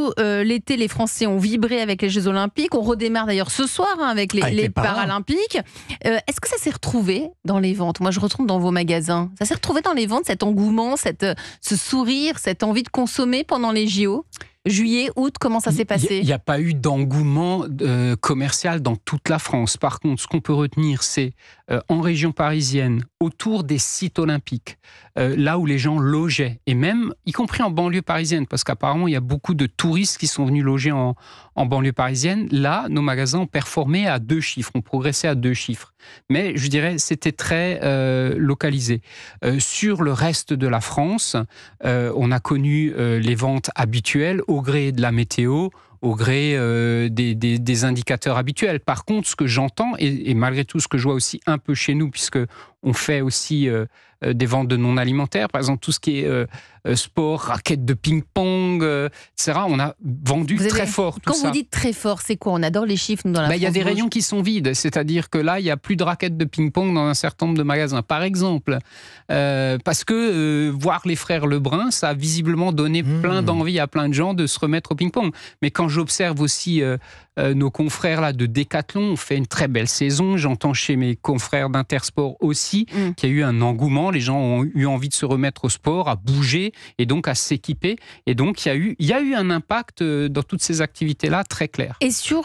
tout l'été, les Français ont vibré avec les Jeux Olympiques. On redémarre d'ailleurs ce soir avec les Paralympiques. Est-ce que ça s'est retrouvé dans les ventes? Moi, je retrouve dans vos magasins. Ça s'est retrouvé dans les ventes, cet engouement, ce sourire, cette envie de consommer pendant les JO? Juillet, août, comment ça s'est passé? Il n'y a pas eu d'engouement commercial dans toute la France. Par contre, ce qu'on peut retenir, c'est en région parisienne, autour des sites olympiques, là où les gens logeaient, et même, y compris en banlieue parisienne, parce qu'apparemment, il y a beaucoup de touristes qui sont venus loger en banlieue parisienne. Là, nos magasins ont performé à 2 chiffres, ont progressé à 2 chiffres. Mais je dirais, c'était très localisé. Sur le reste de la France, on a connu les ventes habituelles au gré de la météo, au gré des indicateurs habituels. Par contre, ce que j'entends, et malgré tout ce que je vois aussi un peu chez nous, puisque on fait aussi des ventes de non alimentaires, par exemple tout ce qui est sport, raquettes de ping-pong, etc. On a vendu très fort tout ça. Quand vous dites très fort, c'est quoi? On adore les chiffres, nous, dans la France. Il y a des rayons qui sont vides, c'est-à-dire que là, il n'y a plus de raquettes de ping-pong dans un certain nombre de magasins, par exemple. Parce que voir les frères Lebrun, ça a visiblement donné plein d'envie à plein de gens de se remettre au ping-pong. Mais quand j'observe aussi nos confrères là, de Décathlon, on fait une très belle saison. J'entends chez mes confrères d'Intersport aussi qu'il y a eu un engouement. Les gens ont eu envie de se remettre au sport, à bouger et donc à s'équiper. Et donc, il y a eu un impact dans toutes ces activités-là très clair. Et sur